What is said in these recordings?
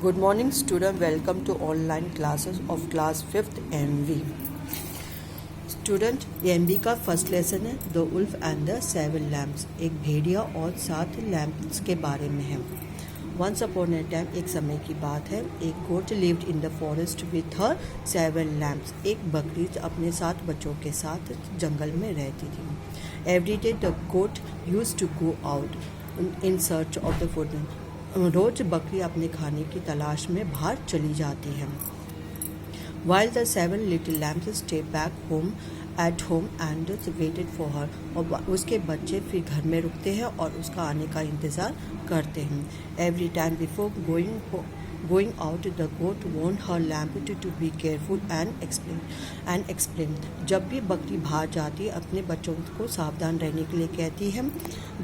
Good morning student, welcome to online classes of class 5th MV. Student ये MV का first lesson है the wolf and the seven lambs. एक भेड़िया और 7 lamps के बारे में है। वंस अपॉन ए टाइम, एक समय की बात है, एक goat lived in the forest with her 7 lambs. एक बकरी अपने 7 बच्चों के साथ जंगल में रहती थी। Every day the goat used to go out in search of the food. रोज बकरी अपने खाने की तलाश में बाहर चली जाती है। While the 7 little lambs stay back home at home and waited for her, और उसके बच्चे फिर घर में रुकते हैं और उसका आने का इंतज़ार करते हैं। Every time before going out, the goat warned her lamb to be careful and explain. जब भी बकरी बाहर जाती है अपने बच्चों को सावधान रहने के लिए कहती है।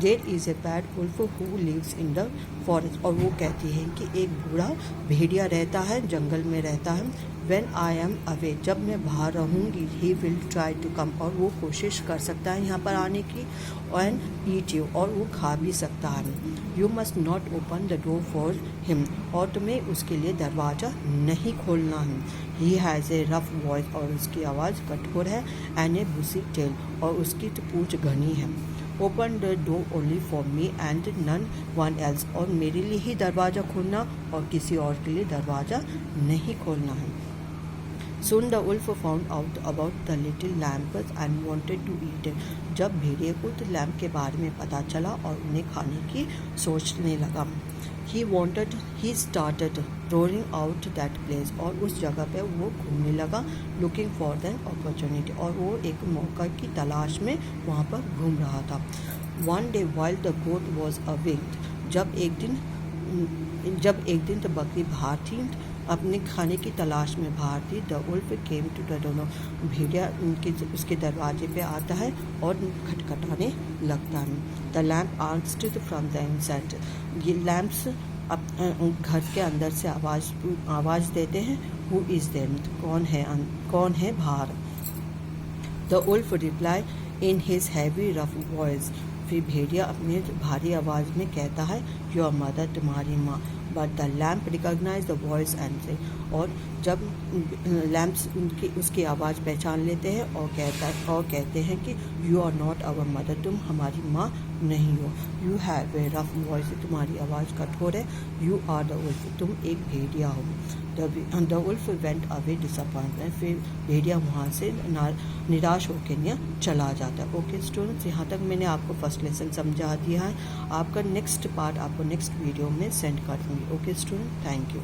There is a bad wolf who lives in the forest, और वो कहती है कि एक बूढ़ा भेड़िया रहता है, जंगल में रहता है। When I am away, जब मैं बाहर रहूँगी, he will try to come, और वो कोशिश कर सकता है यहाँ पर आने की, and eat you, और वो खा भी सकता है। You must not open the door for him, और तुम्हें उसके लिए दरवाज़ा नहीं खोलना है। He has a rough voice, और उसकी आवाज़ कठोर है, and a bushy tail, और उसकी पूंछ घनी है। Open the door only for me and none one else, और मेरे लिए ही दरवाज़ा खोलना और किसी और के लिए दरवाज़ा नहीं खोलना है। Soon the wolf found out about the little lambs and wanted to eat it. जब भेड़िए को तो लैम्प के बारे में पता चला और उन्हें खाने की सोचने लगा। He started roaring out that place, और उस जगह पे वो घूमने लगा, looking for an opportunity, और वो एक मौका की तलाश में वहाँ पर घूम रहा था। One day while the goat was awake, जब एक दिन तो बकरी बाहर थी, अपने खाने की तलाश में बाहर थी। The wolf came to the door, भेड़िया उसके दरवाजे पे आता है और खटखटाने लगता है। The lamb answered from the inside, ये लैम्प्स घर के अंदर से आवाज़ देते हैं। हु इज़ देयर, कौन है बाहर। The wolf reply in his heavy rough voice, फिर भेड़िया अपने भारी आवाज़ में कहता है, योर मदर, तुम्हारी माँ। But the lamb recognise the voice and say, और जब लैम्प्स उसकी आवाज़ पहचान लेते हैं और कहते हैं कि you are not our mother, तुम हमारी माँ नहीं हो। You have a rough voice, तुम्हारी आवाज़ कठोर है। यू आर द वुल्फ, तुम एक भेड़िया हो। The wolf went away disappointed, फिर भेड़िया वहाँ से निराश होकर चला जाता है। ओके स्टूडेंट्स, यहाँ तक मैंने आपको फर्स्ट लेसन समझा दिया है। आपका नेक्स्ट पार्ट आपको नेक्स्ट वीडियो में सेंड कर दूँगी। Okay student, thank you.